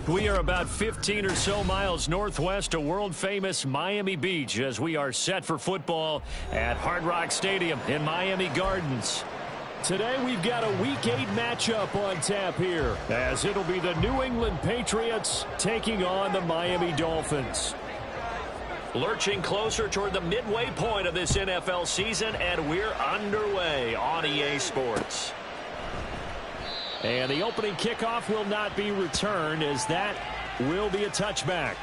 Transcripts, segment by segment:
We are about 15 or so miles northwest of world-famous Miami Beach as we are set for football at Hard Rock Stadium in Miami Gardens. Today we've got a Week 8 matchup on tap here, as it'll be the New England Patriots taking on the Miami Dolphins. Lurching closer toward the midway point of this NFL season, and we're underway on EA Sports. And the opening kickoff will not be returned, as that will be a touchback.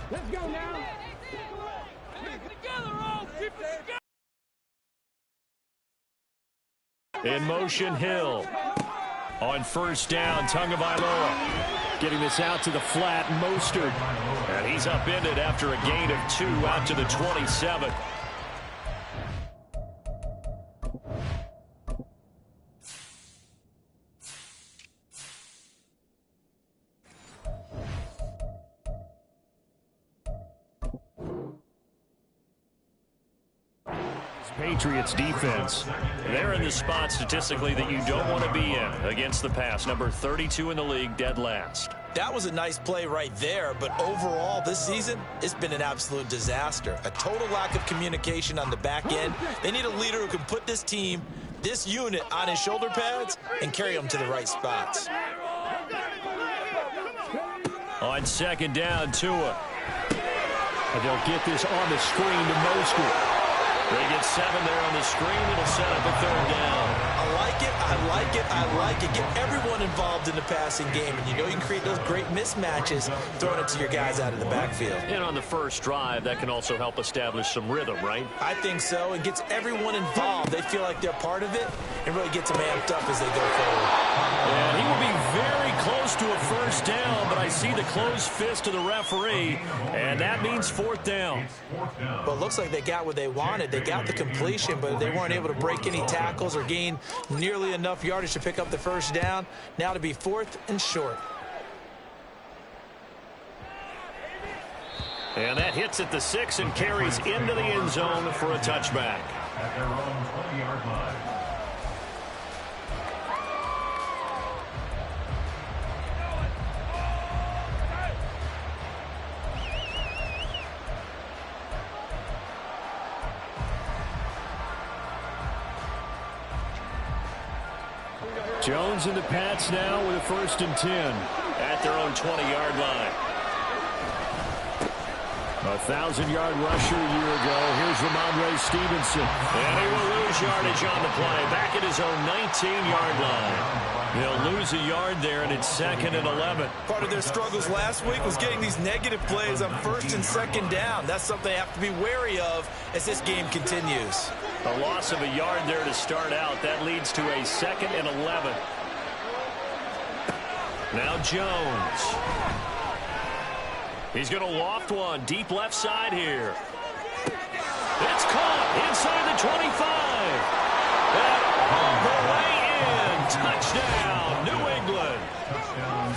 Let's go now. Keep it together, all. Keep it together. In motion, Hill. On first down, Tagovailoa. Getting this out to the flat, Mostert. And he's upended after a gain of 2 out to the 27. Patriots defense, they're in the spot statistically that you don't want to be in against the pass. Number 32 in the league, dead last. That was a nice play right there, but overall this season, it's been an absolute disaster. A total lack of communication on the back end. They need a leader who can put this team, this unit, on his shoulder pads and carry them to the right spots. On second down, Tua. And they'll get this on the screen to Mostert. They get 7 there on the screen. It'll set up a third down. I like it. I like it. I like it. Get everyone involved in the passing game. And you know you can create those great mismatches throwing it to your guys out of the backfield. And on the first drive, that can also help establish some rhythm, right? I think so. It gets everyone involved. They feel like they're part of it and really gets them amped up as they go forward. And he will be very close to a first down, but I see the closed fist of the referee, and that means fourth down. But it looks like they got what they wanted. They got the completion, but they weren't able to break any tackles or gain nearly enough yardage to pick up the first down. Now to be 4th and short. And that hits at the 6 and carries into the end zone for a touchback. At their own 20-yard line. Jones and the Pats now with a 1st and 10 at their own 20-yard line. A 1,000-yard rusher a year ago. Here's Ramondre Stevenson. And he will lose yardage on the play. Back at his own 19-yard line. They'll lose a yard there, and it's 2nd and 11. Part of their struggles last week was getting these negative plays on 1st and 2nd down. That's something they have to be wary of as this game continues. A loss of a yard there to start out. That leads to a 2nd and 11. Now Jones. He's going to loft one deep left side here. It's caught inside the 25. And all the way in. Touchdown, New England.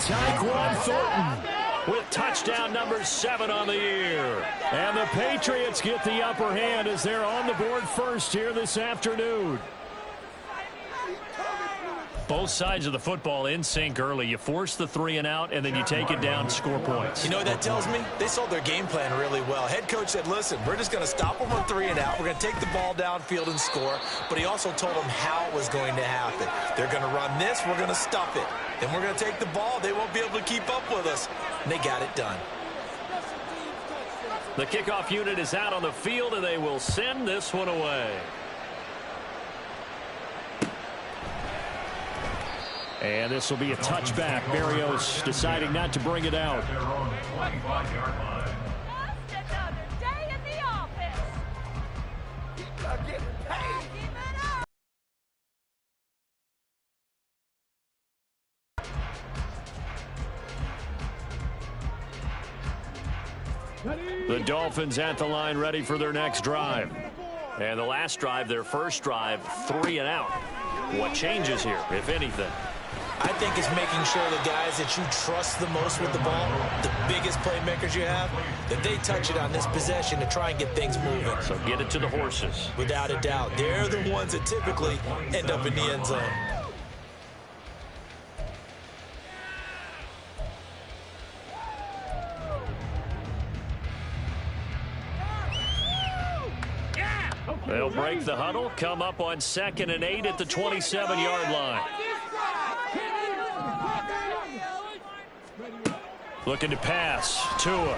Tyquan Thornton with touchdown number 7 on the year. And the Patriots get the upper hand as they're on the board first here this afternoon. Both sides of the football in sync early. You force the 3 and out, and then you take it down, score points. You know what that tells me? They sold their game plan really well. Head coach said, listen, we're just going to stop them on 3 and out. We're going to take the ball downfield and score. But he also told them how it was going to happen. They're going to run this. We're going to stuff it. Then we're going to take the ball. They won't be able to keep up with us. And they got it done. The kickoff unit is out on the field, and they will send this one away. And this will be a touchback. Berrios deciding not to bring it out. Their own 25-yard line. The Dolphins at the line, ready for their next drive. And the last drive, their first drive, 3 and out. What changes here, if anything? I think it's making sure the guys that you trust the most with the ball, the biggest playmakers you have, that they touch it on this possession to try and get things moving. So get it to the horses. Without a doubt. They're the ones that typically end up in the end zone. They'll break the huddle, come up on 2nd and 8 at the 27-yard line. Looking to pass. Tua.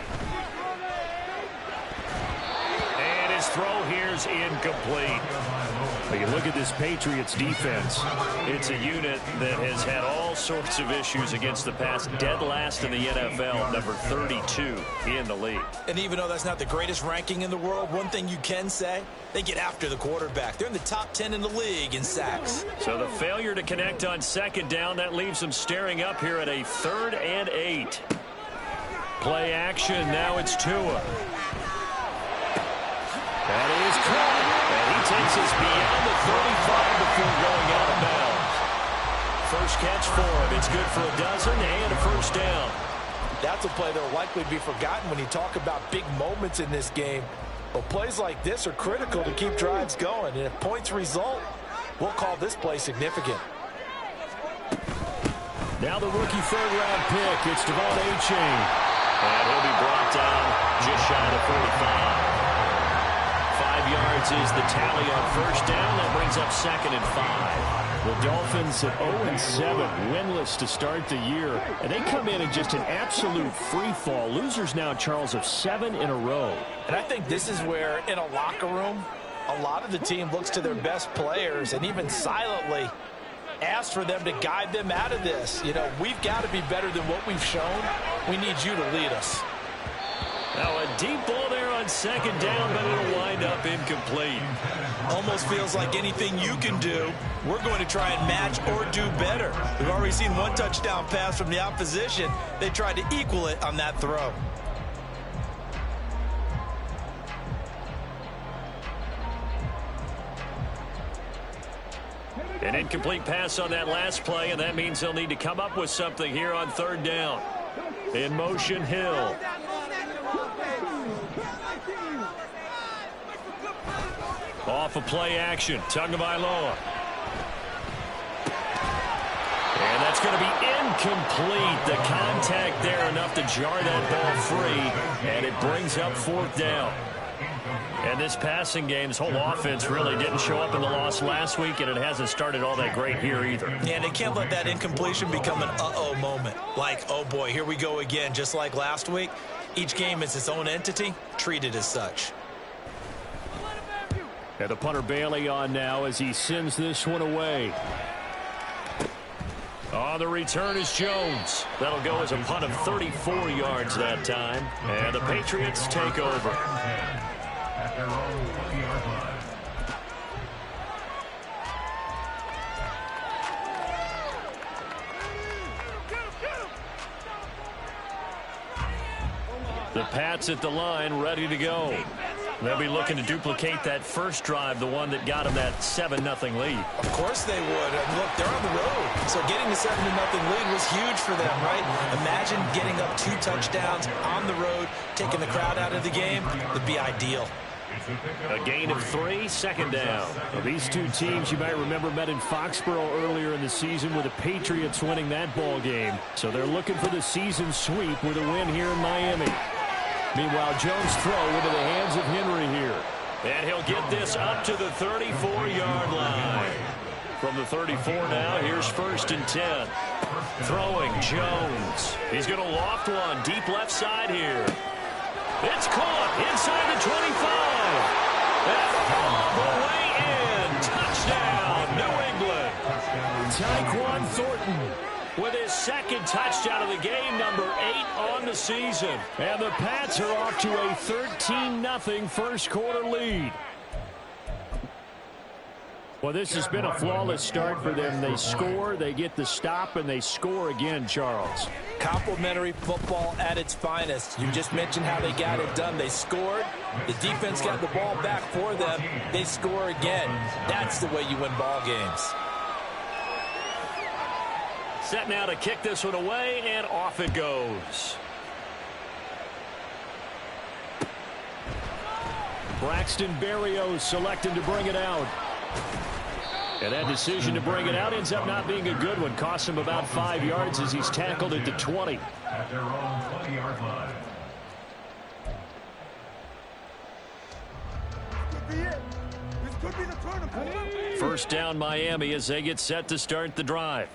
And his throw here's incomplete. But you look at this Patriots defense. It's a unit that has had all sorts of issues against the pass. Dead last in the NFL, number 32 in the league. And even though that's not the greatest ranking in the world, one thing you can say, they get after the quarterback. They're in the top 10 in the league in sacks. So the failure to connect on 2nd down, that leaves them staring up here at a 3rd and 8. Play action. Now it's Tua. That is caught. And he takes us beyond the 35 before going out of bounds. First catch for him. It's good for a dozen and a first down. That's a play that will likely be forgotten when you talk about big moments in this game. But plays like this are critical to keep drives going. And if points result, we'll call this play significant. Now the rookie 3rd-round pick. It's Devon A-Chain. And he'll be brought down just shy of the 45. 5 yards is the tally on first down. That brings up 2nd and 5. The Dolphins at 0-7, winless to start the year. And they come in just an absolute free fall. Losers now, Charles, of 7 in a row. And I think this is where, in a locker room, a lot of the team looks to their best players and even silently asks for them to guide them out of this. You know, we've got to be better than what we've shown. We need you to lead us. Now a deep ball there on 2nd down, but it'll wind up incomplete. Almost feels like anything you can do, we're going to try and match or do better. We've already seen one touchdown pass from the opposition. They tried to equal it on that throw. An incomplete pass on that last play, and that means they'll need to come up with something here on 3rd down. In motion, Hill. Off of play action, Tagovailoa. And that's going to be incomplete. The contact there enough to jar that ball free, and it brings up 4th down. And this passing game's whole offense really didn't show up in the loss last week, and it hasn't started all that great here either. Yeah, they can't let that incompletion become an uh-oh moment. Like, oh boy, here we go again, just like last week. Each game is its own entity, treated as such. And the punter Bailey on now as he sends this one away. On the return is Jones. That'll go as a punt of 34 yards that time. And the Patriots take over. At their own 20-yard line. The Pats at the line, ready to go. They'll be looking to duplicate that first drive, the one that got them that 7-0 lead. Of course they would. Look, they're on the road. So getting the 7-0 lead was huge for them, right? Imagine getting up 2 touchdowns on the road, taking the crowd out of the game. Would be ideal. A gain of 3, 2nd down. Well, these two teams, you might remember, met in Foxborough earlier in the season with the Patriots winning that ball game. So they're looking for the season sweep with a win here in Miami. Meanwhile, Jones' throw into the hands of Henry here. And he'll get this up to the 34-yard line. From the 34 now, here's 1st and 10. Throwing Jones. He's going to loft one deep left side here. It's caught inside the 25. And all the way in. Touchdown, New England. Tyquan Thornton with his 2nd touchdown of the game, number 8 on the season. And the Pats are off to a 13-0 first quarter lead. Well, this has been a flawless start for them. They score, they get the stop, and they score again, Charles. Complimentary football at its finest. You just mentioned how they got it done. They scored. The defense got the ball back for them. They score again. That's the way you win ball games. Set now to kick this one away, and off it goes. Braxton Berrios selected to bring it out. And that decision to bring it out ends up not being a good one. Costs him about 5 yards as he's tackled at the 20. At their own 20-yard line. This could be the turning. First down Miami as they get set to start the drive.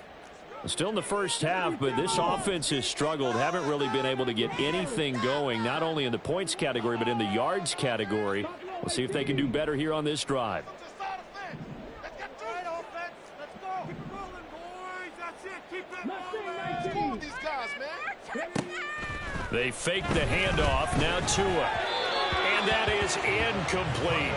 Still in the first half, but this offense has struggled. Haven't really been able to get anything going, not only in the points category, but in the yards category. We'll see if they can do better here on this drive. They fake the handoff. Now Tua. And that is incomplete.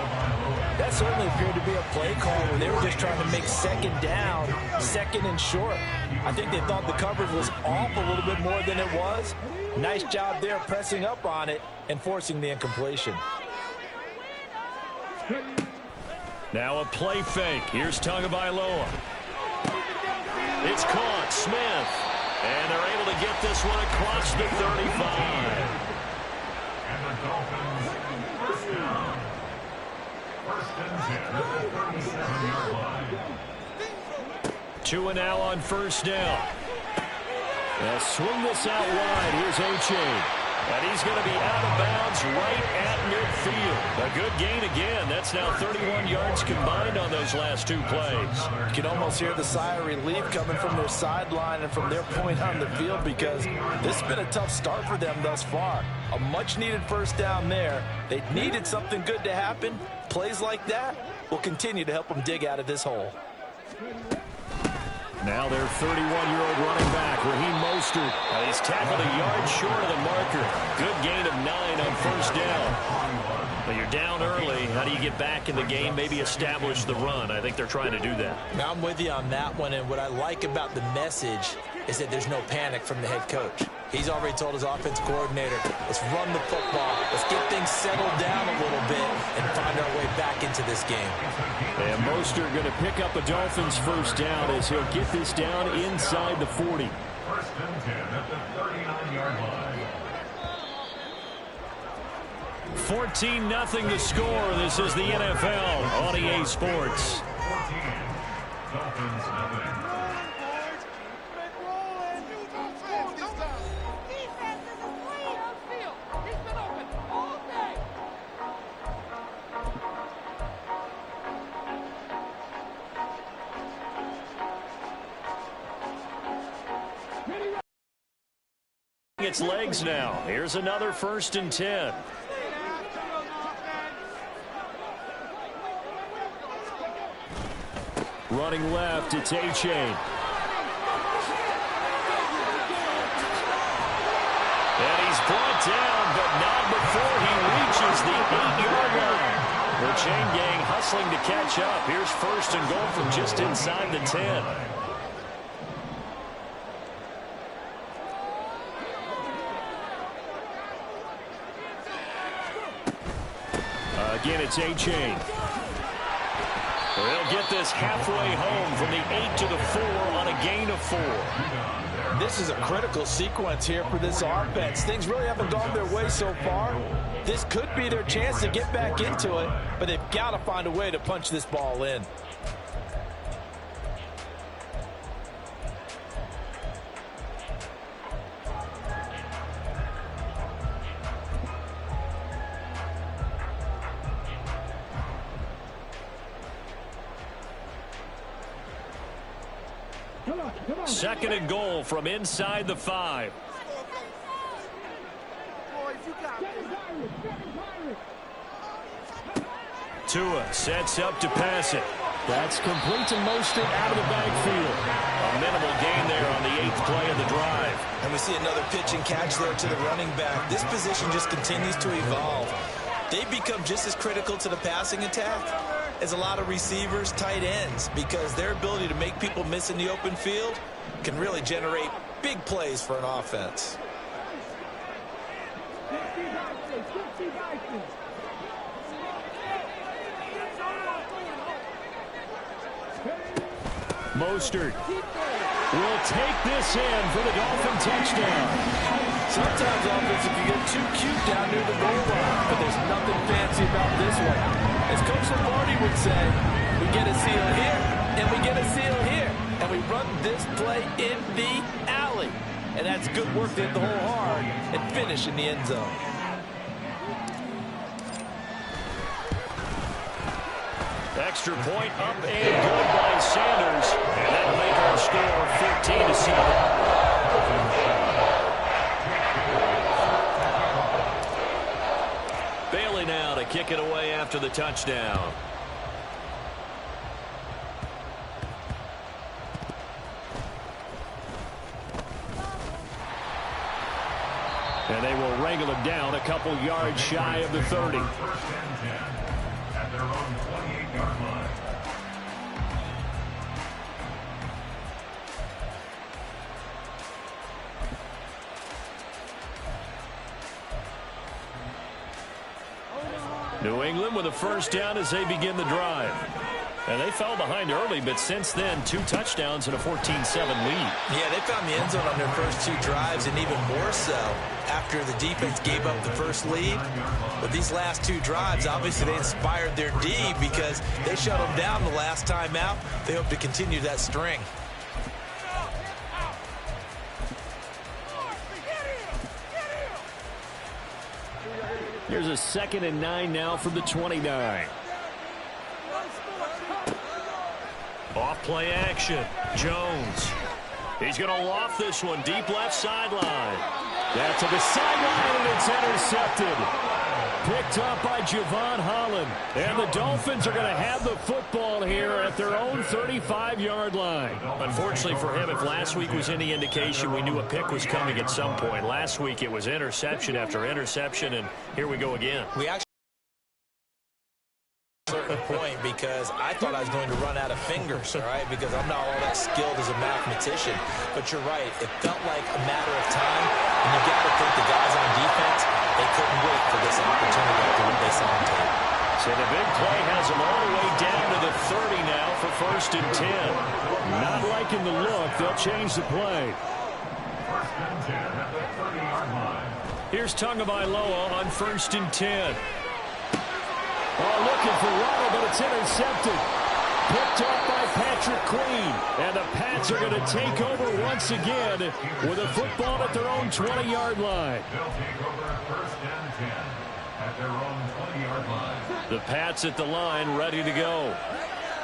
That certainly appeared to be a play call where they were just trying to make second down, second and short. I think they thought the coverage was off a little bit more than it was. Nice job there pressing up on it and forcing the incompletion. Now a play fake. Here's Tagovailoa. It's caught. Smith. And they're able to get this one across the 35. And the Dolphins, first down. First and 10 at the 37-yard line. Tua now on first down. They'll swing this out wide. Here's H2H. And he's going to be out of bounds right at midfield. A good gain again. That's now 31 yards combined on those last two plays. You can almost hear the sigh of relief coming from their sideline and from their point on the field because this has been a tough start for them thus far. A much-needed first down there. They needed something good to happen. Plays like that will continue to help them dig out of this hole. Now their 31-year-old running back, Raheem Mostert. He's tackled a yard short of the marker. Good gain of 9 on first down. But you're down early. How do you get back in the game? Maybe establish the run. I think they're trying to do that. Now I'm with you on that one, and what I like about the message is that there's no panic from the head coach. He's already told his offense coordinator, let's run the football, let's get things settled down a little bit and find our way back into this game. And Mostert going to pick up a Dolphins first down as he'll get this down inside the 40. First and 10 at the 39-yard line. 14-0 the score. This is the NFL on EA Sports. 14. Dolphins nothing. Its legs now. Here's another first and 10. Running left, it's H2H. And he's brought down, but not before he reaches the 8-yard line. The chain gang hustling to catch up. Here's first and goal from just inside the 10. Again, it's H2H. They'll get this halfway home from the 8 to the 4 on a gain of 4. This is a critical sequence here for this offense. Things really haven't gone their way so far. This could be their chance to get back into it, but they've got to find a way to punch this ball in. Second and goal from inside the 5. Tua sets up to pass it. That's complete to Mostert out of the backfield. A minimal gain there on the 8th play of the drive. And we see another pitch and catch there to the running back. This position just continues to evolve. They've become just as critical to the passing attack is a lot of receivers, tight ends, because their ability to make people miss in the open field can really generate big plays for an offense. Mostert will take this in for the Dolphin touchdown. Sometimes offense, if you get too cute down near the goal line, but there's nothing fancy about this one. As Coach Lombardi would say, we get a seal here, and we get a seal here, and we run this play in the alley. And that's good work to hit the hole hard and finish in the end zone. Extra point up and good by Sanders. And that'll make our score 14-7. Bailey now to kick it away after the touchdown. And they will wrangle him down a couple yards shy of the 30. At their own 28-yard line. New England with a first down as they begin the drive. And they fell behind early, but since then, 2 touchdowns and a 14-7 lead. Yeah, they found the end zone on their first 2 drives, and even more so after the defense gave up the first lead. But these last 2 drives, obviously they inspired their D because they shut them down the last time out. They hope to continue that string. Here's a 2nd and 9 now from the 29. Off play action. Jones. He's going to loft this one deep left sideline. That's to the sideline, and it's intercepted. Picked up by Javon Holland. And the Dolphins are going to have the football here at their own 35-yard line. Unfortunately for him, if last week was any indication, we knew a pick was coming at some point. Last week it was interception after interception, and here we go again. We actually certain point because I thought I was going to run out of fingers, all right, because I'm not all that skilled as a mathematician. But you're right. It felt like a matter of time, and you got to think the guys on defense, they couldn't wait for this opportunity after what they saw on tape. So the big play has them all the way down to the 30 now for 1st and 10. Not liking the look. They'll change the play. 1st and 10 at the 30-yard line. Here's Tagovailoa on 1st and 10. Oh, looking for Waddle, but it's intercepted. Picked off by Patrick Queen. And the Pats are going to take over once again with a football at their own 20-yard line. They'll take over 1st and 10 at their own 20-yard line. The Pats at the line, ready to go.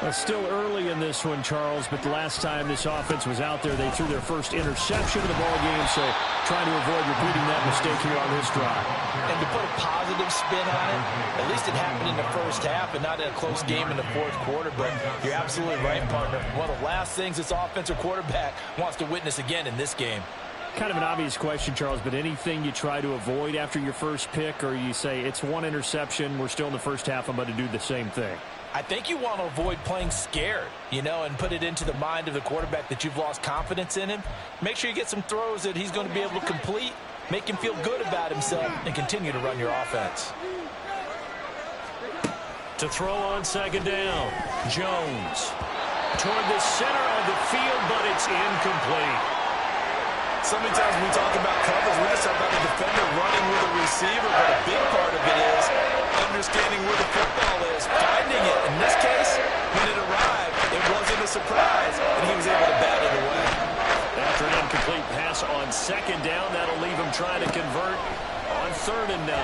Well, still early in this one, Charles, but the last time this offense was out there, they threw their first interception of the ball game, so trying to avoid repeating that mistake here on this drive. And to put a positive spin on it, at least it happened in the first half and not in a close game in the 4th quarter, but you're absolutely right, partner. One of the last things this offensive quarterback wants to witness again in this game. Kind of an obvious question, Charles, but anything you try to avoid after your first pick, or you say it's 1 interception, we're still in the first half, I'm going to do the same thing? I think you want to avoid playing scared, you know, and put it into the mind of the quarterback that you've lost confidence in him. Make sure you get some throws that he's going to be able to complete, make him feel good about himself, and continue to run your offense. To throw on 2nd down, Jones. Toward the center of the field, but it's incomplete. So many times when we talk about coverage, we just talk about the defender running with a receiver, but a big part of it is understanding where the football is, finding it. In this case, when it arrived, it wasn't a surprise, and he was able to bat it away. After an incomplete pass on 2nd down, that'll leave him trying to convert on 3rd and 9.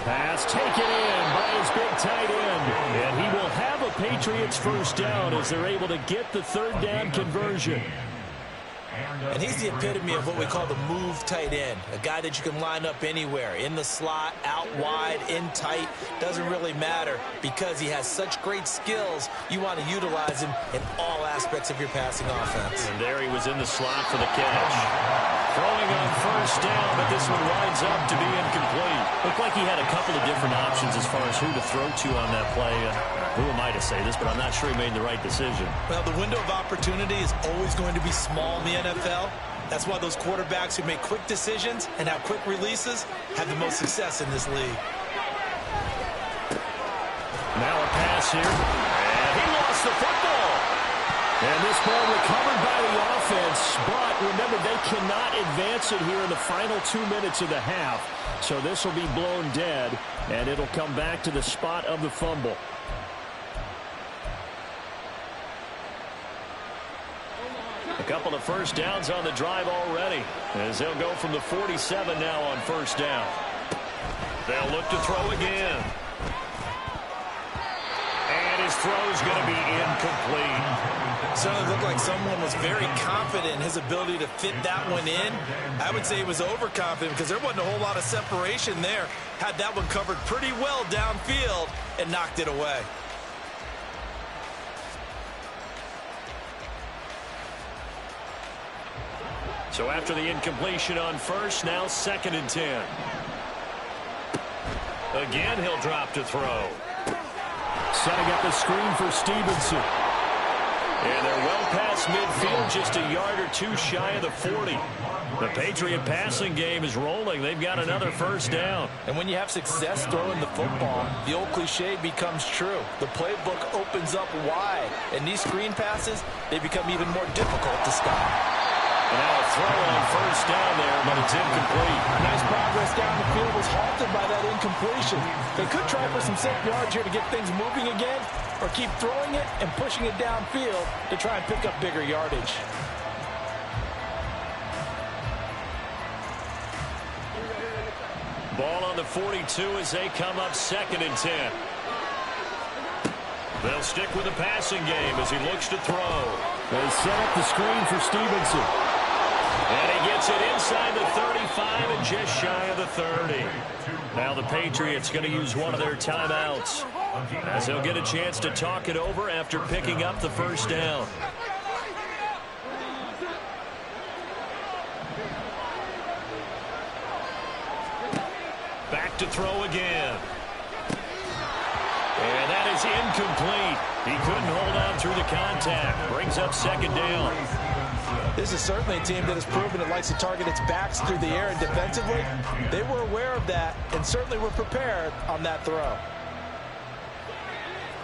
Pass taken in by his big tight end, and he will have a Patriots first down as they're able to get the 3rd down conversion. And he's the epitome of what we call the move tight end, a guy that you can line up anywhere, in the slot, out wide, in tight, doesn't really matter because he has such great skills. You want to utilize him in all aspects of your passing offense. And there he was in the slot for the catch. Throwing on first down, but this one winds up to be incomplete. Looked like he had a couple of different options as far as who to throw to on that play. Who am I to say this, but I'm not sure he made the right decision. Well, the window of opportunity is always going to be small in the NFL. That's why those quarterbacks who make quick decisions and have quick releases have the most success in this league. Now a pass here, and he lost the football. And this ball recovered by the offense, but remember, they cannot advance it here in the final 2 minutes of the half. So this will be blown dead, and it'll come back to the spot of the fumble. A couple of first downs on the drive already, as they'll go from the 47 now on first down. They'll look to throw again. And his throw's going to be incomplete. Certainly looked like someone was very confident in his ability to fit that one in. I would say he was overconfident because there wasn't a whole lot of separation there. Had that one covered pretty well downfield and knocked it away. So after the incompletion on first, now 2nd and 10. Again, he'll drop to throw. Setting up a screen for Stevenson. And they're well past midfield, just a yard or two shy of the 40. The Patriot passing game is rolling. They've got another first down. And when you have success throwing the football, the old cliche becomes true. The playbook opens up wide. And these screen passes, they become even more difficult to stop. And now a throw on first down there, but it's incomplete. Nice progress down the field was halted by that incompletion. They could try for some safe yards here to get things moving again, or keep throwing it and pushing it downfield to try and pick up bigger yardage. Ball on the 42 as they come up 2nd and 10. They'll stick with the passing game as he looks to throw. They set up the screen for Stevenson. And he gets it inside the 35 and just shy of the 30. Now the Patriots going to use one of their timeouts, as they'll get a chance to talk it over after picking up the first down. Back to throw again. And that is incomplete. He couldn't hold on through the contact. Brings up 2nd down. This is certainly a team that has proven it likes to target its backs through the air and defensively. They were aware of that and certainly were prepared on that throw.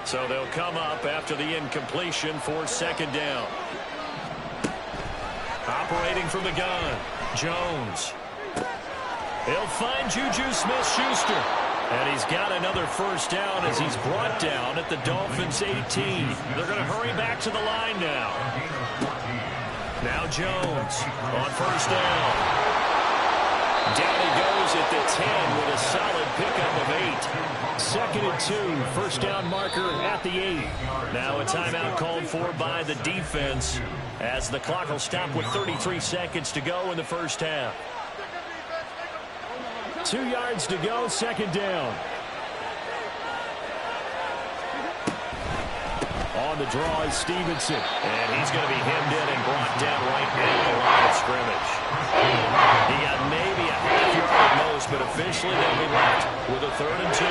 So they'll come up after the incompletion for 2nd down. Operating from the gun, Jones. He'll find Juju Smith-Schuster. And he's got another first down as he's brought down at the Dolphins' 18. They're going to hurry back to the line now. Now Jones on first down. Down he goes at the 10 with a solid pickup of 8. 2nd and 2, first down marker at the 8. Now a timeout called for by the defense as the clock will stop with 33 seconds to go in the first half. 2 yards to go, 2nd down. On the draw is Stevenson. And he's going to be hemmed in and brought down right at the line of scrimmage. He got maybe a half yard at most, but officially they'll be left with a 3rd and 2.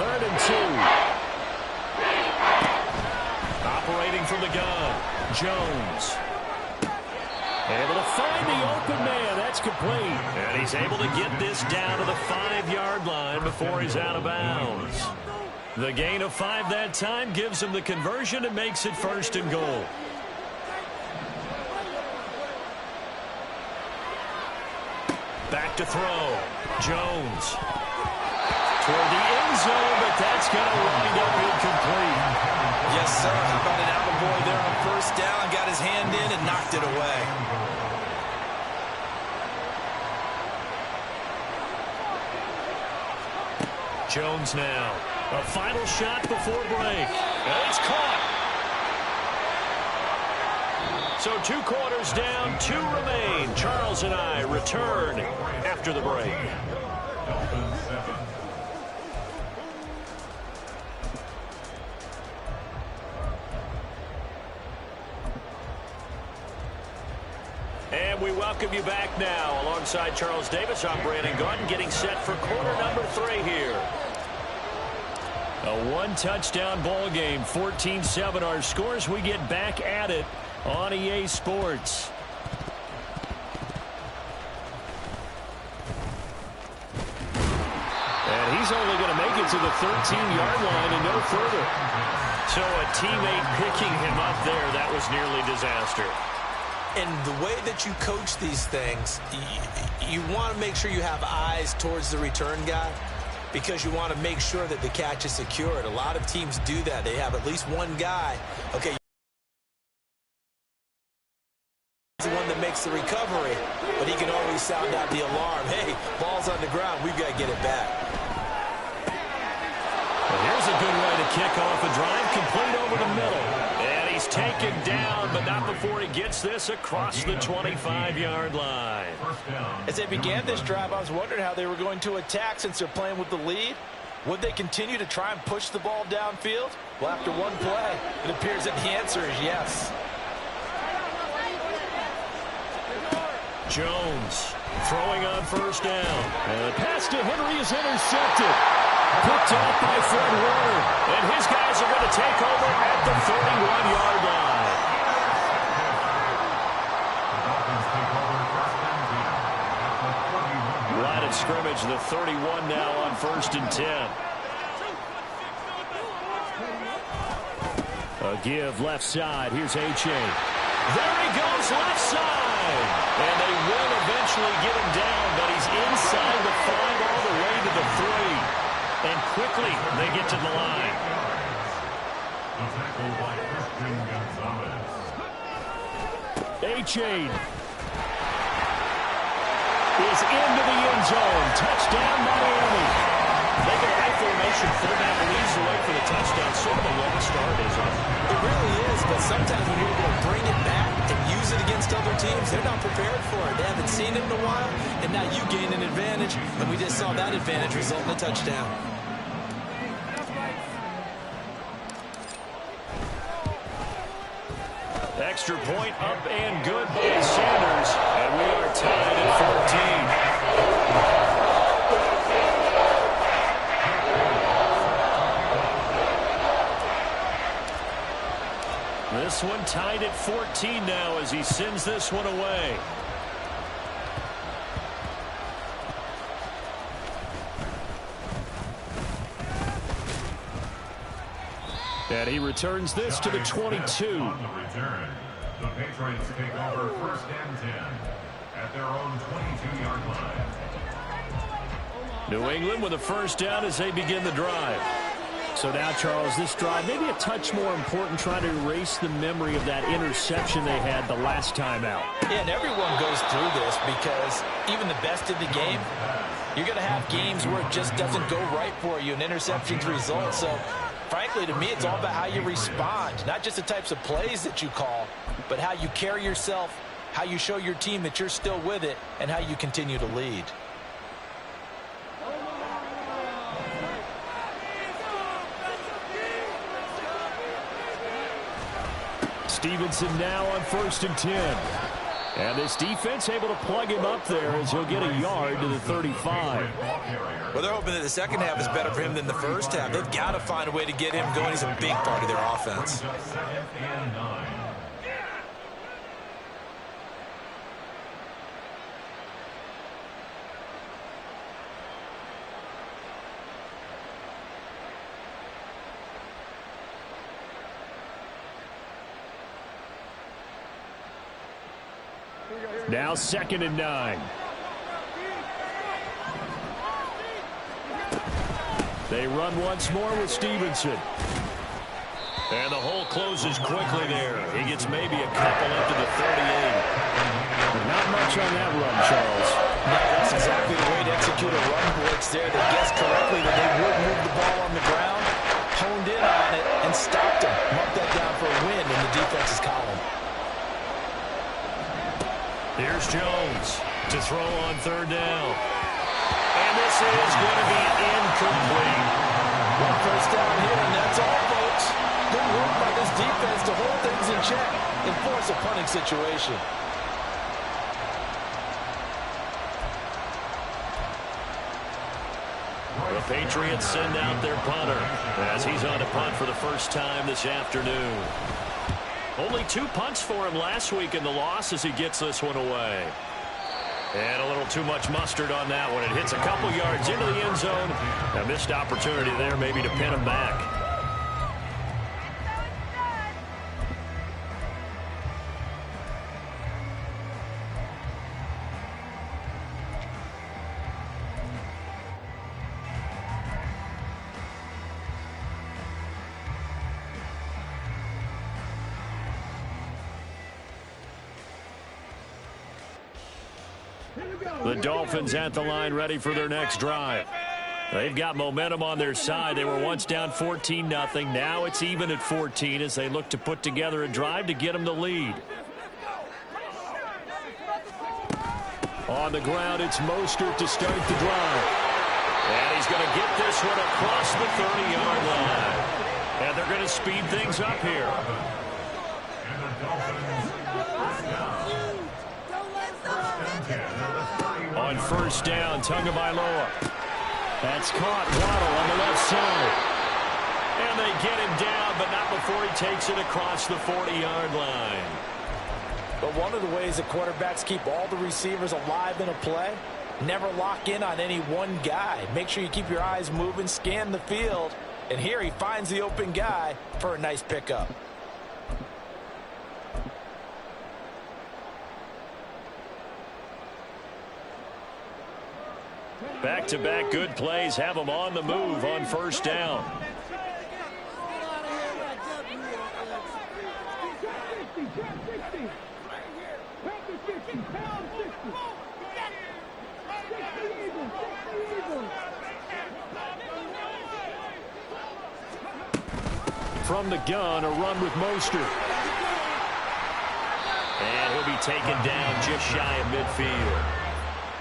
3rd and 2. Operating from the gun, Jones. Able to find the open man. That's complete. And he's able to get this down to the 5-yard line before he's out of bounds. The gain of 5 that time gives him the conversion and makes it 1st and goal. Back to throw. Jones. Toward the end zone, but that's going to wind up incomplete. Yes, sir. How about an attaboy there on first down? Got his hand in and knocked it away. Jones now. A final shot before break. And it's caught. So 2 quarters down, 2 remain. Charles and I return after the break. Dolphins 7. And we welcome you back now. Alongside Charles Davis, I'm Brandon Gaudin, getting set for quarter number 3 here. A 1-touchdown ball game, 14-7 our scores. We get back at it on EA Sports. And he's only going to make it to the 13-yard line and no further. So a teammate picking him up there, that was nearly disaster. And the way that you coach these things, you want to make sure you have eyes towards the return guy because you want to make sure that the catch is secured. A lot of teams do that. They have at least one guy. Okay, he's the one that makes the recovery, but he can always sound out the alarm. Hey, ball's on the ground. We've got to get it back. Well, here's a good way to kick off a drive, complete over the middle. And he's taken down, but not before he gets this across the 25-yard line. As they began this drive, I was wondering how they were going to attack since they're playing with the lead. Would they continue to try and push the ball downfield? Well, after one play, it appears that the answer is yes. Jones throwing on first down. And the pass to Henry is intercepted. Picked off by Fred Warner. And his guys are going to take over at the 31-yard line. Line of scrimmage, the 31 now on 1st and 10. A give left side. Here's H.A. There he goes left side. And they will eventually get him down, but he's inside the 5 all the way to the 3. And quickly they get to the line. H.A. is into the end zone. Touchdown, Miami. They go high formation. Fullback leads the way for the touchdown. Sort of a lost start, isn't it? It really is, but sometimes when you're going to bring it back and use it against other teams, they're not prepared for it. They haven't seen it in a while, and now you gain an advantage, and we just saw that advantage result in a touchdown. Extra point up and good by Sanders, and we are tied at 14. This one tied at 14 now as he sends this one away. And he returns this to the 22. On the return, the Patriots take over 1st and 10 at their own 22-yard line. New England with a first down as they begin the drive. So now, Charles, this drive maybe a touch more important, trying to erase the memory of that interception they had the last time out. Yeah, and everyone goes through this because even the best in the game, you're going to have games where it just doesn't go right for you, and interceptions result. So, frankly, to me, it's all about how you respond, not just the types of plays that you call, but how you carry yourself, how you show your team that you're still with it, and how you continue to lead. Stevenson now on 1st and 10. And this defense able to plug him up there as he'll get a yard to the 35. Well, they're hoping that the second half is better for him than the first half. They've got to find a way to get him going. He's a big part of their offense. 2nd and 9. Now 2nd and 9. They run once more with Stevenson. And the hole closes quickly there. He gets maybe a couple up to the 38. Not much on that run, Charles. No, that's exactly the way to execute a run blitz there. They guessed correctly that they would move the ball on the ground, honed in on it, and stopped him. Marked that down for a win in the defense's column. Here's Jones to throw on third down. And this is going to be incomplete. One first down here, and that's all, folks. Good work by this defense to hold things in check and force a punting situation. The Patriots send out their punter as he's on to punt for the first time this afternoon. Only 2 punts for him last week in the loss as he gets this one away. And a little too much mustard on that one. It hits a couple yards into the end zone. A missed opportunity there maybe to pin him back. The Dolphins at the line ready for their next drive. They've got momentum on their side. They were once down 14-0. Now it's even at 14 as they look to put together a drive to get them the lead. On the ground, it's Mostert to start the drive. And he's going to get this one across the 30-yard line. And they're going to speed things up here. On first down, Tagovailoa. That's caught. Waddle on the left side. And they get him down, but not before he takes it across the 40-yard line. But one of the ways that quarterbacks keep all the receivers alive in a play, never lock in on any one guy. Make sure you keep your eyes moving, scan the field. And here he finds the open guy for a nice pickup. Back-to-back good plays have them on the move on first down. From the gun, a run with Mostert. And he'll be taken down just shy of midfield.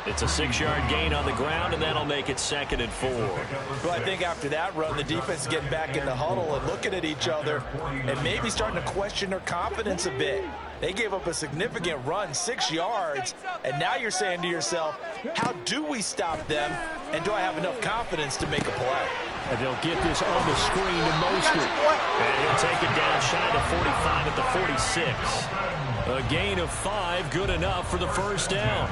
It's a 6-yard gain on the ground, and that'll make it 2nd and 4. Well, I think after that run, the defense is getting back in the huddle and looking at each other and maybe starting to question their confidence a bit. They gave up a significant run, 6 yards, and now you're saying to yourself, how do we stop them, and do I have enough confidence to make a play? And they'll get this on the screen to Mostert. And he'll take it down shy of 45 at the 46. A gain of 5, good enough for the first down.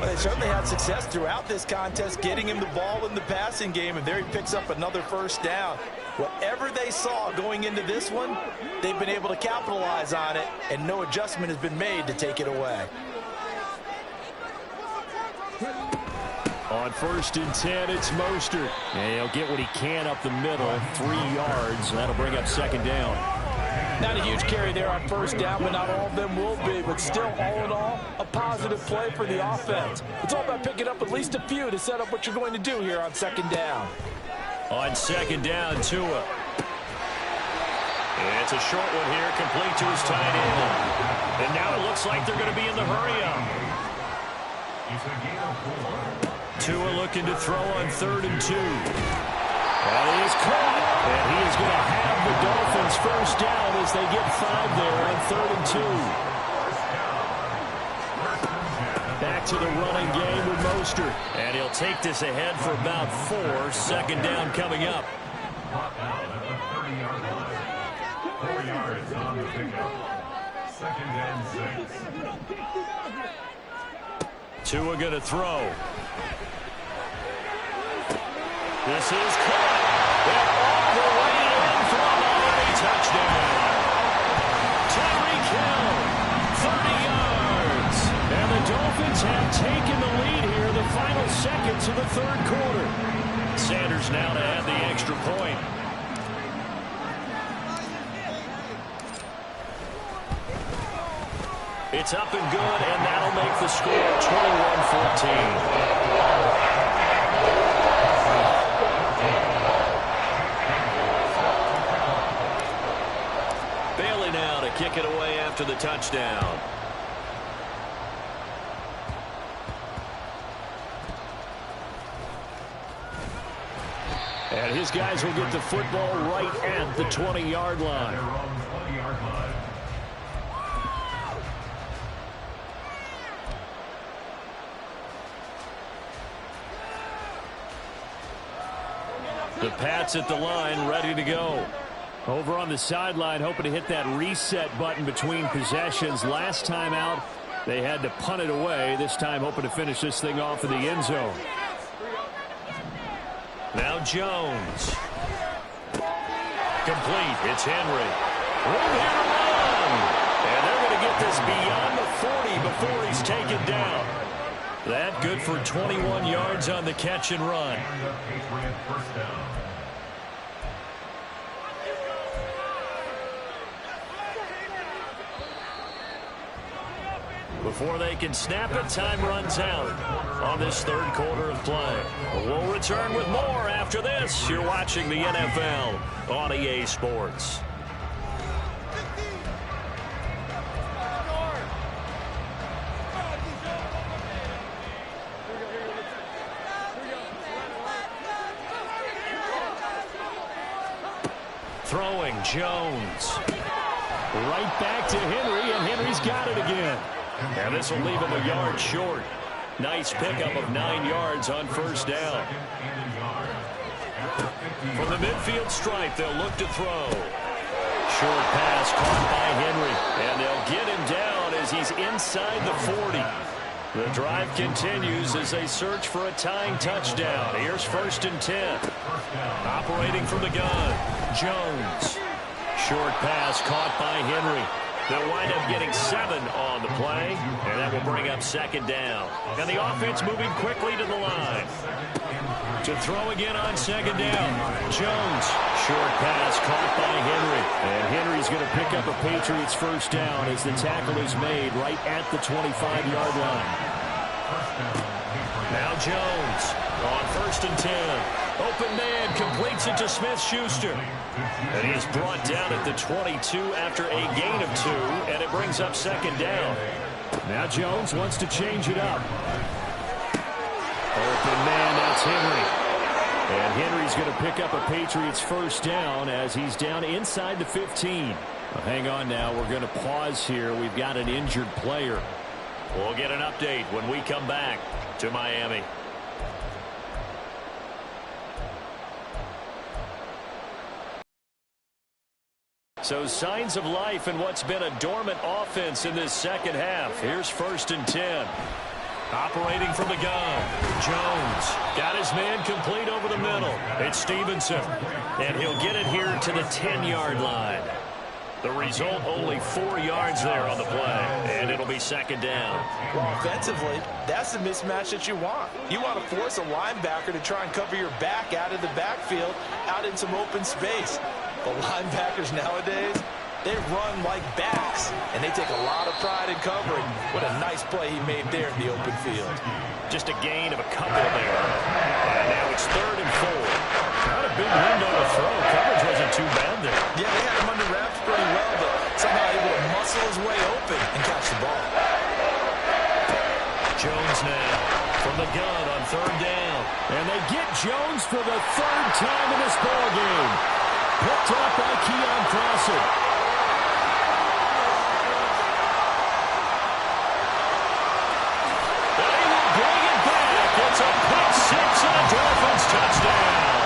Well, they certainly had success throughout this contest, getting him the ball in the passing game, and there he picks up another first down. Whatever they saw going into this one, they've been able to capitalize on it, and no adjustment has been made to take it away. On 1st and 10, it's Mostert. And he'll get what he can up the middle, 3 yards. That'll bring up 2nd down. Not a huge carry there on first down, but not all of them will be. But still, all in all, a positive play for the offense. It's all about picking up at least a few to set up what you're going to do here on 2nd down. On 2nd down, Tua. It's a short one here, complete to his tight end. And now it looks like they're going to be in the hurry-up. Tua looking to throw on 3rd and 2. And he is caught. And he is going to have the Dolphins first down as they get 5 there on 3rd and 2. Back to the running game with Mostert. And he'll take this ahead for about 4. 2nd down coming up. 4 yards on the pickup. 2nd and 6. Tua going to throw. This is caught. And all the way in for a Miami touchdown. Tyreek Hill, 30 yards. And the Dolphins have taken the lead here the final seconds of the 3rd quarter. Sanders now to add the extra point. It's up and good, and that'll make the score 21-14. Bailey now to kick it away after the touchdown. And his guys will get the football right at the 20-yard line. The Pats at the line, ready to go. Over on the sideline, hoping to hit that reset button between possessions. Last time out, they had to punt it away. This time, hoping to finish this thing off in the end zone. Now Jones. Complete. It's Henry. Room here to run. And they're going to get this beyond the 40 before he's taken down. That good for 21 yards on the catch and run. Before they can snap it, time runs out on this third quarter of play. We'll return with more after this. You're watching the NFL on EA Sports. Throwing Jones. Right back to Henry, and Henry's got it again. And this will leave him a yard short. Nice pickup of 9 yards on first down. From the midfield stripe, they'll look to throw. Short pass caught by Henry. And they'll get him down as he's inside the 40. The drive continues as they search for a tying touchdown. Here's 1st and 10. Operating from the gun, Jones. Short pass caught by Henry. They'll wind up getting 7 on the play, and that will bring up 2nd down. And the offense moving quickly to the line. To throw again on 2nd down. Jones, short pass caught by Henry. And Henry's going to pick up a Patriots first down as the tackle is made right at the 25-yard line. Now Jones on 1st and 10. Open man completes it to Smith-Schuster. And he's brought down at the 22 after a gain of 2, and it brings up 2nd down. Now Jones wants to change it up. Open man, that's Henry. And Henry's going to pick up a Patriots first down as he's down inside the 15. Well, hang on now, we're going to pause here. We've got an injured player. We'll get an update when we come back to Miami. So signs of life in what's been a dormant offense in this second half. Here's 1st and 10. Operating from the gun. Jones got his man complete over the middle. It's Stevenson. And he'll get it here to the 10-yard line. The result, only 4 yards there on the play. And it'll be 2nd down. Well, offensively, that's the mismatch that you want. You want to force a linebacker to try and cover your back out of the backfield, out in some open space. The linebackers nowadays, they run like backs, and they take a lot of pride in covering. What a nice play he made there in the open field. Just a gain of a couple there. And now it's 3rd and 4. Not a big window to throw. Coverage wasn't too bad there. Yeah, they had him under wraps pretty well, but somehow able to muscle his way open and catch the ball. Jones now from the gun on 3rd down. And they get Jones for the 3rd time in this ball game. Picked up by Keon Crossett. They will bring it back. It's a pick 6 and a Dolphins touchdown.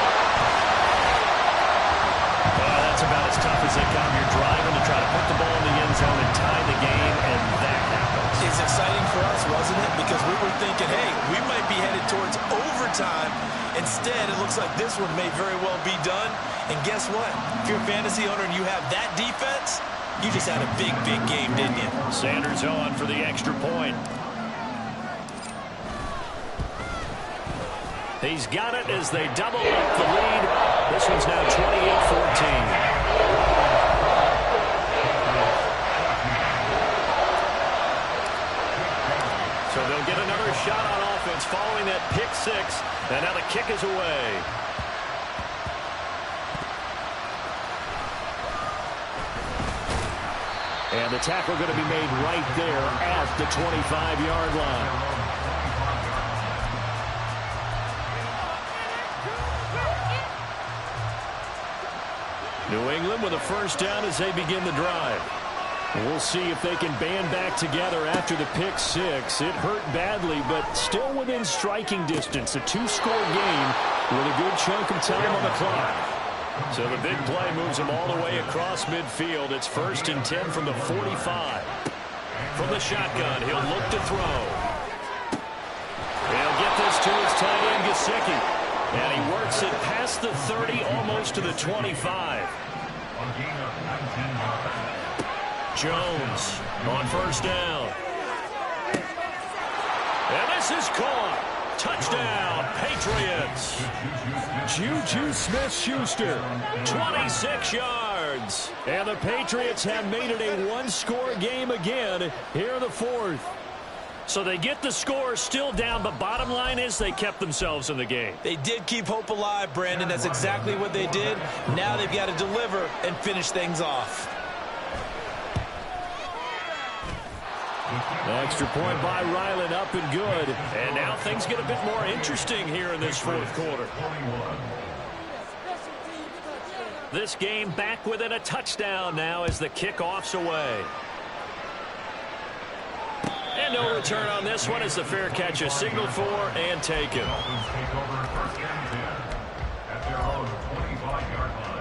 That's about as tough as they come. You're driving to try to put the ball in the end zone and tie the game, and that happens. It's exciting for us, wasn't it? Because we were thinking, hey, we might be headed towards overtime. Instead, it looks like this one may very well be done. And guess what? If you're a fantasy owner and you have that defense, you just had a big, big game, didn't you? Sanders on for the extra point. He's got it as they double up the lead. This one's now 28-14. So they'll get another shot on offense following that pick 6. And now the kick is away. And the tackle going to be made right there at the 25-yard line. New England with a first down as they begin the drive. We'll see if they can band back together after the pick six. It hurt badly, but still within striking distance. A two-score game with a good chunk of time on the clock. So the big play moves them all the way across midfield. It's 1st and 10 from the 45. From the shotgun, he'll look to throw. He'll get this to his tight end, Gesicki. And he works it past the 30, almost to the 25. Jones on first down. And this is caught. Touchdown, Patriots. Juju Smith-Schuster, 26 yards. And the Patriots have made it a one-score game again here in the fourth. So they get the score still down, but bottom line is they kept themselves in the game. They did keep hope alive, Brandon. That's exactly what they did. Now they've got to deliver and finish things off. Extra point by Ryland, up and good. And now things get a bit more interesting here in this fourth quarter. This game back within a touchdown now as the kickoff's away. And no return on this one as the fair catch is signaled for and taken. At their own 25-yard line.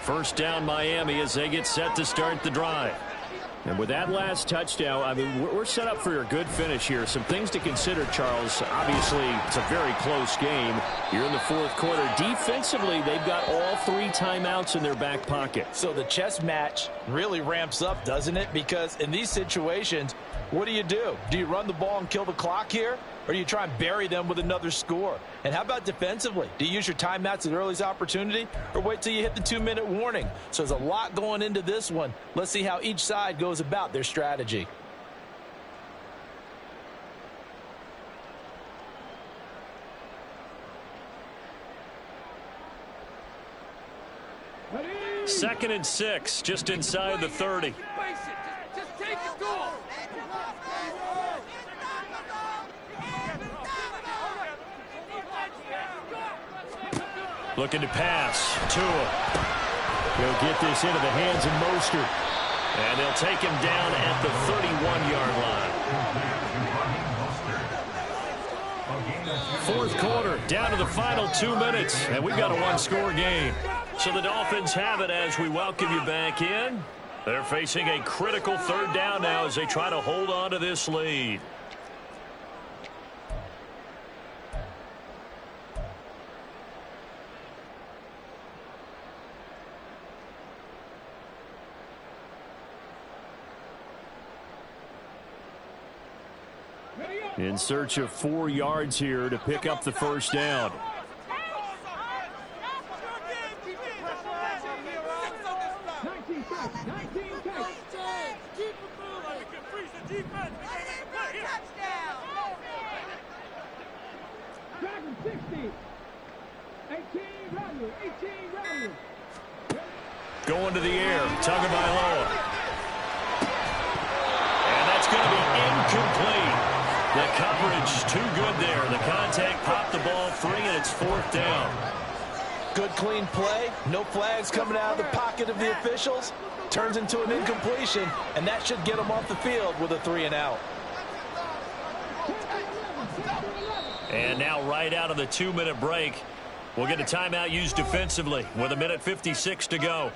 First down Miami as they get set to start the drive. And with that last touchdown, I mean, we're set up for a good finish here. Some things to consider, Charles. Obviously, it's a very close game. You're in the fourth quarter. Defensively, they've got all 3 timeouts in their back pocket. So the chess match really ramps up, doesn't it? Because in these situations, what do? Do you run the ball and kill the clock here? Or do you try and bury them with another score? And how about defensively? Do you use your timeouts at earliest opportunity or wait till you hit the 2-minute warning? So there's a lot going into this one. Let's see how each side goes about their strategy. Second and 6, just inside the 30. Just take it to him. Looking to pass. Tua. He'll get this into the hands of Mostert. And they'll take him down at the 31-yard line. Fourth quarter, down to the final 2 minutes, and we've got a one-score game. So the Dolphins have it as we welcome you back in. They're facing a critical third down now as they try to hold on to this lead. In search of 4 yards here to pick up the first down. Going to the air, Tagovailoa. And that's going to be incomplete. The coverage too good there. The contact popped the ball free, and it's fourth down. Good, clean play. No flags coming out of the pocket of the officials. Turns into an incompletion, and that should get them off the field with a 3 and out. And now right out of the 2-minute break, we'll get a timeout used defensively with 1:56 to go.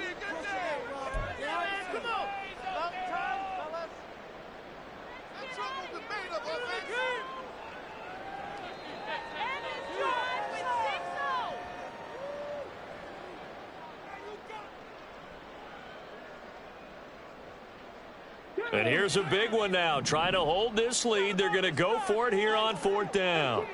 And here's a big one now. Trying to hold this lead. They're going to go for it here on fourth down.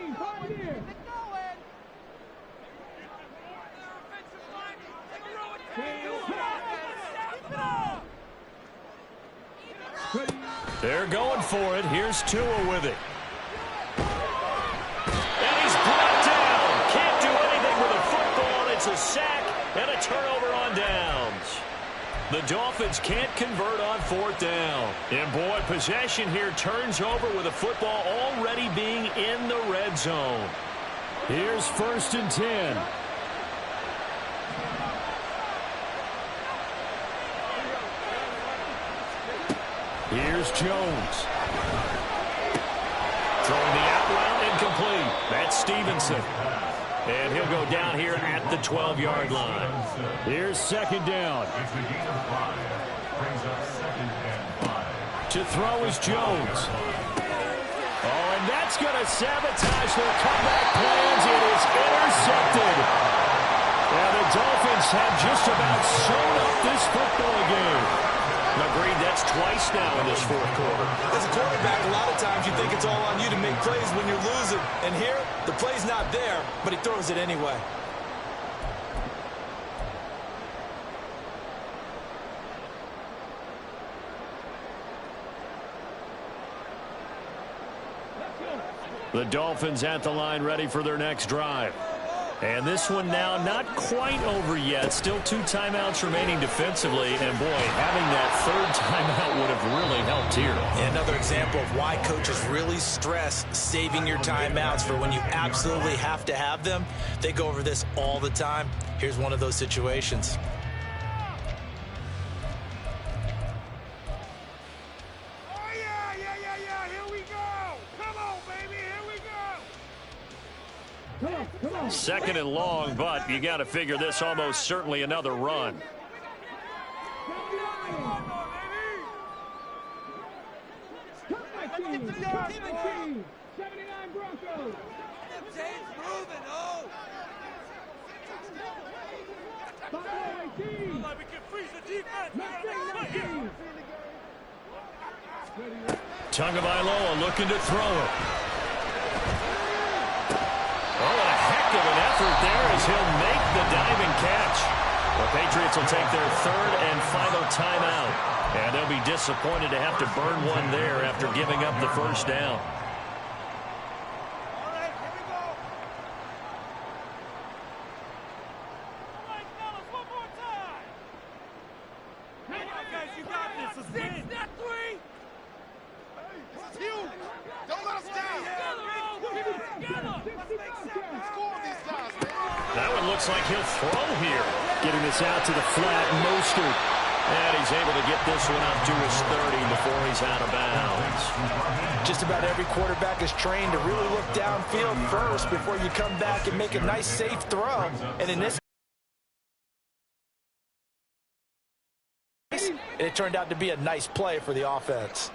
They're going for it. Here's Tua with it. And he's brought down. Can't do anything with a football. It's a sack. The Dolphins can't convert on 4th down. And boy, possession here turns over with the football already being in the red zone. Here's 1st and 10. Here's Jones. Throwing the out route incomplete. That's Stevenson. And he'll go down here at the 12-yard line. Here's 2nd down. To throw is Jones. Oh, and that's going to sabotage their comeback plans. It is intercepted. And the Dolphins have just about sewn up this football game. Agreed, that's twice now in this 4th quarter. As a quarterback, a lot of times you think it's all on you to make plays when you're losing. And here, the play's not there, but he throws it anyway. The Dolphins at the line ready for their next drive. And this one now not quite over yet. Still 2 timeouts remaining defensively. And, boy, having that 3rd timeout would have really helped here. And another example of why coaches really stress saving your timeouts for when you absolutely have to have them. They go over this all the time. Here's one of those situations. Second and long, but you got to figure this almost certainly another run. Tagovailoa looking to throw it. Oh, a heck of an effort there as he'll make the diving catch. The Patriots will take their 3rd and final timeout. And they'll be disappointed to have to burn one there after giving up the 1st down. All right, here we go. All right, fellas, one more time. Come on, guys, you got this. Let's win. Not 3. This is huge. Don't let us down. Together. That one looks like he'll throw here. Getting this out to the flat, Mostert. And he's able to get this one up to his 30 before he's out of bounds. Just about every quarterback is trained to really look downfield first before you come back and make a nice, safe throw. And in this case, it turned out to be a nice play for the offense.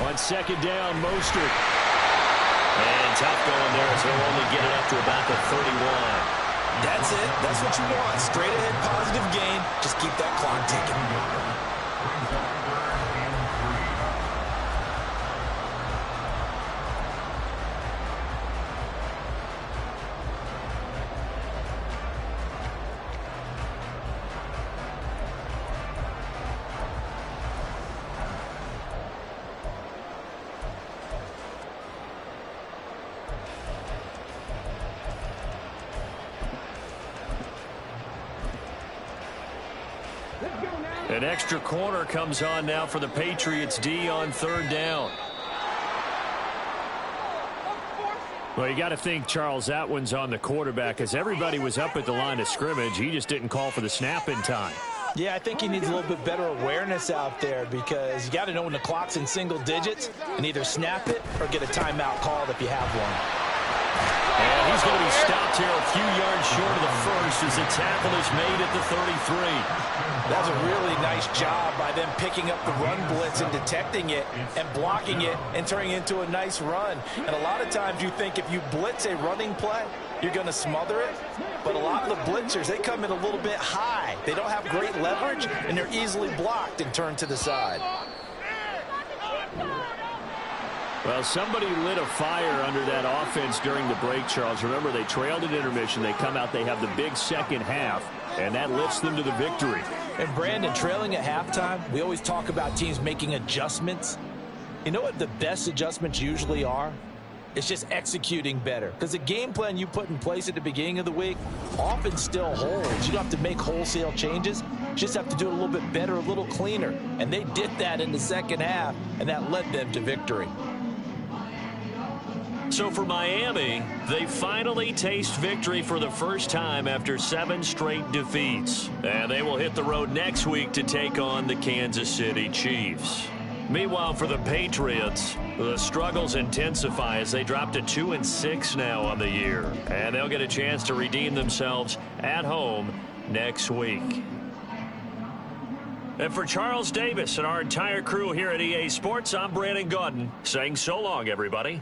On 2nd down, Mostert. And tough going there as he'll only get it up to about the 31. That's it. That's what you want. Straight ahead positive gain. Just keep that clock ticking. An extra corner comes on now for the Patriots D on 3rd down. Well, you got to think, Charles, that one's on the quarterback as everybody was up at the line of scrimmage. He just didn't call for the snap in time. Yeah, I think he needs a little bit better awareness out there because you got to know when the clock's in single digits and either snap it or get a timeout called if you have one. And he's going to be stopped here a few yards short of the 1st as the tackle is made at the 33. That's a really nice job by them picking up the run blitz and detecting it and blocking it and turning it into a nice run. And a lot of times you think if you blitz a running play, you're going to smother it. But a lot of the blitzers, they come in a little bit high. They don't have great leverage, and they're easily blocked and turned to the side. Well, somebody lit a fire under that offense during the break, Charles. Remember, they trailed at intermission. They come out, they have the big second half, and that lifts them to the victory. And, Brandon, trailing at halftime, we always talk about teams making adjustments. You know what the best adjustments usually are? It's just executing better. Because the game plan you put in place at the beginning of the week often still holds. You don't have to make wholesale changes. You just have to do it a little bit better, a little cleaner. And they did that in the second half, and that led them to victory. So for Miami, they finally taste victory for the first time after 7 straight defeats. And they will hit the road next week to take on the Kansas City Chiefs. Meanwhile, for the Patriots, the struggles intensify as they drop to 2-6 now on the year. And they'll get a chance to redeem themselves at home next week. And for Charles Davis and our entire crew here at EA Sports, I'm Brandon Gaudin saying so long, everybody.